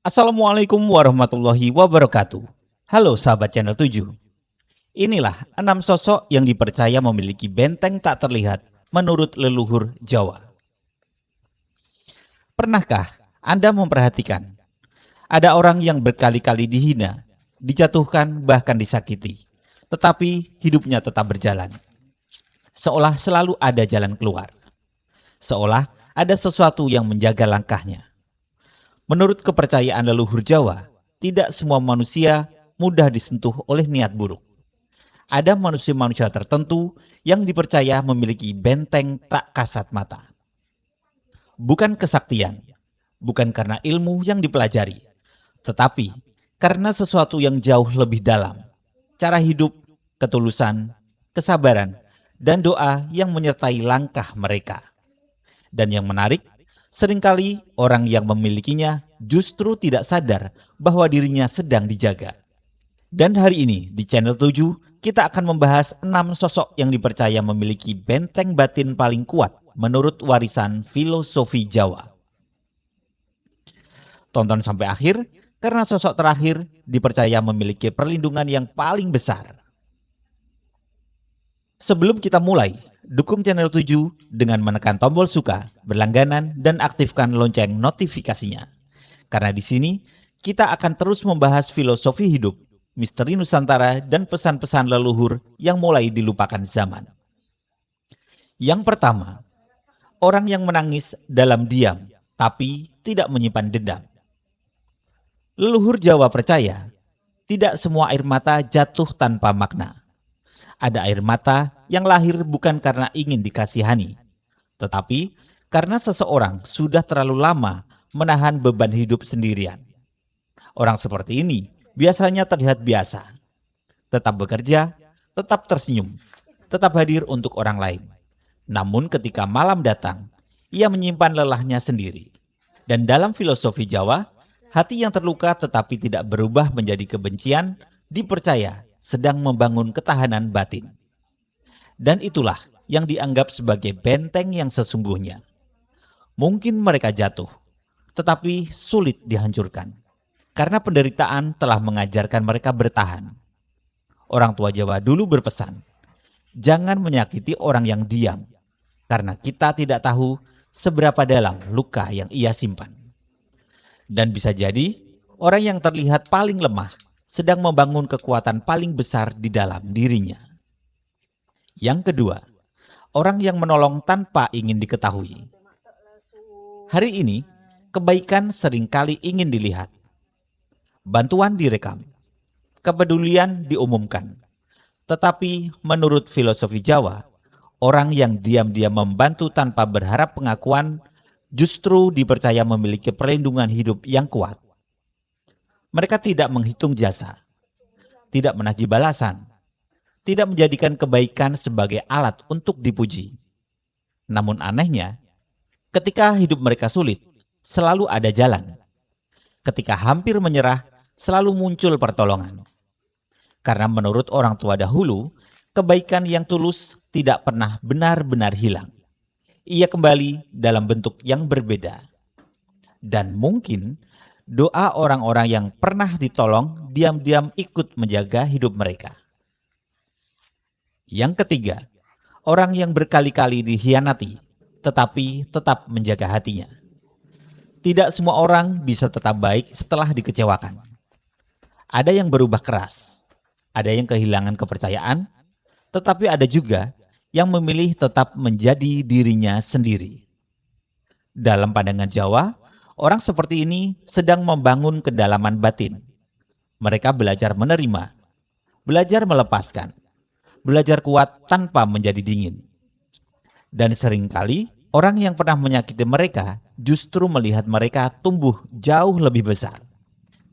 Assalamualaikum warahmatullahi wabarakatuh. Halo sahabat channel 7. Inilah 6 sosok yang dipercaya memiliki benteng tak terlihat menurut leluhur Jawa. Pernahkah Anda memperhatikan ada orang yang berkali-kali dihina, dijatuhkan bahkan disakiti, tetapi hidupnya tetap berjalan. Seolah selalu ada jalan keluar. Seolah ada sesuatu yang menjaga langkahnya. Menurut kepercayaan leluhur Jawa, tidak semua manusia mudah disentuh oleh niat buruk. Ada manusia-manusia tertentu yang dipercaya memiliki benteng tak kasat mata. Bukan kesaktian, bukan karena ilmu yang dipelajari, tetapi karena sesuatu yang jauh lebih dalam. Cara hidup, ketulusan, kesabaran, dan doa yang menyertai langkah mereka. Dan yang menarik, seringkali orang yang memilikinya justru tidak sadar bahwa dirinya sedang dijaga. Dan hari ini di channel 7 kita akan membahas 6 sosok yang dipercaya memiliki benteng batin paling kuat menurut warisan filosofi Jawa. Tonton sampai akhir karena sosok terakhir dipercaya memiliki perlindungan yang paling besar. Sebelum kita mulai, dukung channel 7 dengan menekan tombol suka, berlangganan, dan aktifkan lonceng notifikasinya. Karena di sini, kita akan terus membahas filosofi hidup, misteri Nusantara, dan pesan-pesan leluhur yang mulai dilupakan zaman. Yang pertama, orang yang menangis dalam diam, tapi tidak menyimpan dendam. Leluhur Jawa percaya, tidak semua air mata jatuh tanpa makna. Ada air mata yang lahir bukan karena ingin dikasihani, tetapi karena seseorang sudah terlalu lama menahan beban hidup sendirian. Orang seperti ini biasanya terlihat biasa, tetap bekerja, tetap tersenyum, tetap hadir untuk orang lain. Namun ketika malam datang, ia menyimpan lelahnya sendiri. Dan dalam filosofi Jawa, hati yang terluka tetapi tidak berubah menjadi kebencian dipercaya sedang membangun ketahanan batin. Dan itulah yang dianggap sebagai benteng yang sesungguhnya. Mungkin mereka jatuh, tetapi sulit dihancurkan. Karena penderitaan telah mengajarkan mereka bertahan. Orang tua Jawa dulu berpesan, jangan menyakiti orang yang diam, karena kita tidak tahu seberapa dalam luka yang ia simpan. Dan bisa jadi, orang yang terlihat paling lemah sedang membangun kekuatan paling besar di dalam dirinya. Yang kedua, orang yang menolong tanpa ingin diketahui. Hari ini, kebaikan seringkali ingin dilihat. Bantuan direkam, kepedulian diumumkan. Tetapi menurut filosofi Jawa, orang yang diam-diam membantu tanpa berharap pengakuan justru dipercaya memiliki perlindungan hidup yang kuat. Mereka tidak menghitung jasa, tidak menagih balasan, tidak menjadikan kebaikan sebagai alat untuk dipuji. Namun anehnya, ketika hidup mereka sulit, selalu ada jalan. Ketika hampir menyerah, selalu muncul pertolongan. Karena menurut orang tua dahulu, kebaikan yang tulus tidak pernah benar-benar hilang. Ia kembali dalam bentuk yang berbeda. Dan mungkin doa orang-orang yang pernah ditolong diam-diam ikut menjaga hidup mereka. Yang ketiga, orang yang berkali-kali dikhianati, tetapi tetap menjaga hatinya. Tidak semua orang bisa tetap baik setelah dikecewakan. Ada yang berubah keras, ada yang kehilangan kepercayaan, tetapi ada juga yang memilih tetap menjadi dirinya sendiri. Dalam pandangan Jawa, orang seperti ini sedang membangun kedalaman batin. Mereka belajar menerima, belajar melepaskan, belajar kuat tanpa menjadi dingin. Dan seringkali orang yang pernah menyakiti mereka justru melihat mereka tumbuh jauh lebih besar.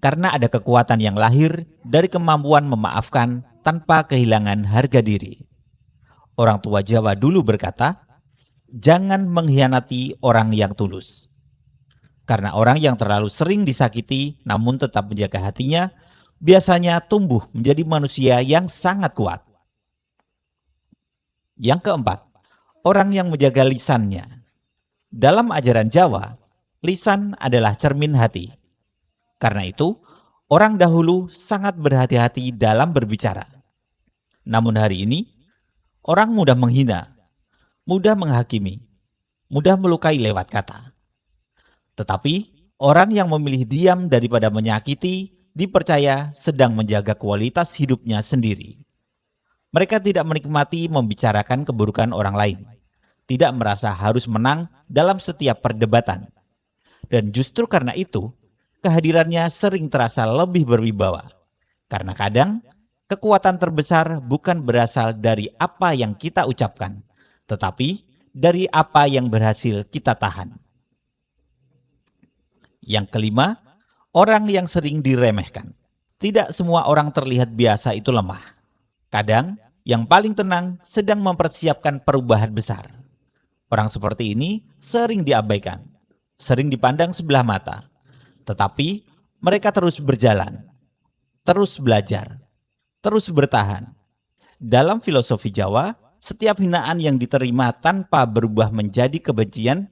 Karena ada kekuatan yang lahir dari kemampuan memaafkan tanpa kehilangan harga diri. Orang tua Jawa dulu berkata, jangan mengkhianati orang yang tulus. Karena orang yang terlalu sering disakiti namun tetap menjaga hatinya, biasanya tumbuh menjadi manusia yang sangat kuat. Yang keempat, orang yang menjaga lisannya. Dalam ajaran Jawa, lisan adalah cermin hati. Karena itu, orang dahulu sangat berhati-hati dalam berbicara. Namun hari ini, orang mudah menghina, mudah menghakimi, mudah melukai lewat kata. Tetapi, orang yang memilih diam daripada menyakiti, dipercaya sedang menjaga kualitas hidupnya sendiri. Mereka tidak menikmati membicarakan keburukan orang lain, tidak merasa harus menang dalam setiap perdebatan. Dan justru karena itu, kehadirannya sering terasa lebih berwibawa. Karena kadang, kekuatan terbesar bukan berasal dari apa yang kita ucapkan, tetapi dari apa yang berhasil kita tahan. Yang kelima, orang yang sering diremehkan. Tidak semua orang terlihat biasa itu lemah. Kadang, yang paling tenang sedang mempersiapkan perubahan besar. Orang seperti ini sering diabaikan, sering dipandang sebelah mata. Tetapi mereka terus berjalan, terus belajar, terus bertahan. Dalam filosofi Jawa, setiap hinaan yang diterima tanpa berubah menjadi kebencian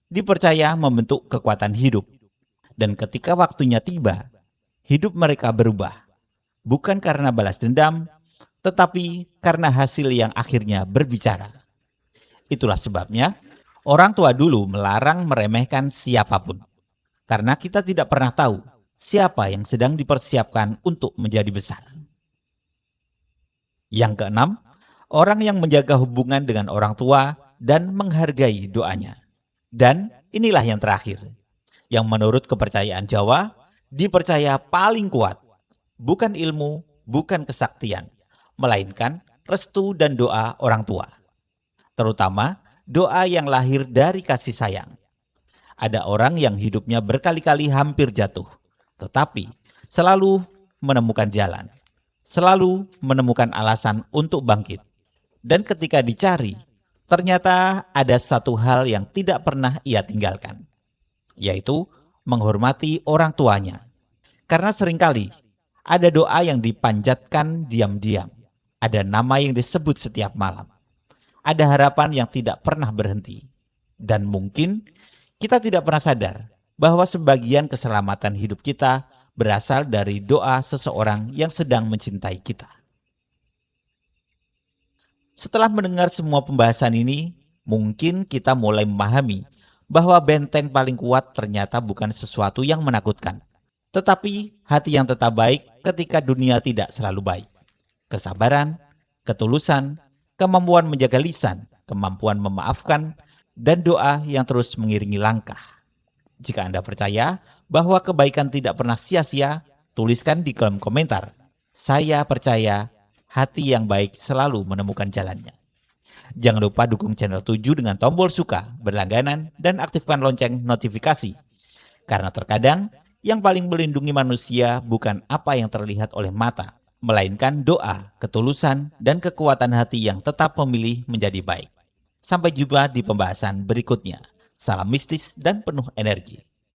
dipercaya membentuk kekuatan hidup. Dan ketika waktunya tiba, hidup mereka berubah. Bukan karena balas dendam, tetapi karena hasil yang akhirnya berbicara. Itulah sebabnya orang tua dulu melarang meremehkan siapapun. Karena kita tidak pernah tahu siapa yang sedang dipersiapkan untuk menjadi besar. Yang keenam, orang yang menjaga hubungan dengan orang tua dan menghargai doanya. Dan inilah yang terakhir, yang menurut kepercayaan Jawa dipercaya paling kuat. Bukan ilmu, bukan kesaktian, melainkan restu dan doa orang tua. Terutama doa yang lahir dari kasih sayang. Ada orang yang hidupnya berkali-kali hampir jatuh, tetapi selalu menemukan jalan, selalu menemukan alasan untuk bangkit. Dan ketika dicari, ternyata ada satu hal yang tidak pernah ia tinggalkan, yaitu menghormati orang tuanya. Karena seringkali ada doa yang dipanjatkan diam-diam, ada nama yang disebut setiap malam, ada harapan yang tidak pernah berhenti, dan mungkin kita tidak pernah sadar bahwa sebagian keselamatan hidup kita berasal dari doa seseorang yang sedang mencintai kita. Setelah mendengar semua pembahasan ini, mungkin kita mulai memahami bahwa benteng paling kuat ternyata bukan sesuatu yang menakutkan, tetapi hati yang tetap baik ketika dunia tidak selalu baik. Kesabaran, ketulusan, kemampuan menjaga lisan, kemampuan memaafkan, dan doa yang terus mengiringi langkah. Jika Anda percaya bahwa kebaikan tidak pernah sia-sia, tuliskan di kolom komentar. Saya percaya hati yang baik selalu menemukan jalannya. Jangan lupa dukung channel 7 dengan tombol suka, berlangganan, dan aktifkan lonceng notifikasi. Karena terkadang yang paling melindungi manusia bukan apa yang terlihat oleh mata, melainkan doa, ketulusan, dan kekuatan hati yang tetap memilih menjadi baik. Sampai jumpa di pembahasan berikutnya. Salam mistis dan penuh energi.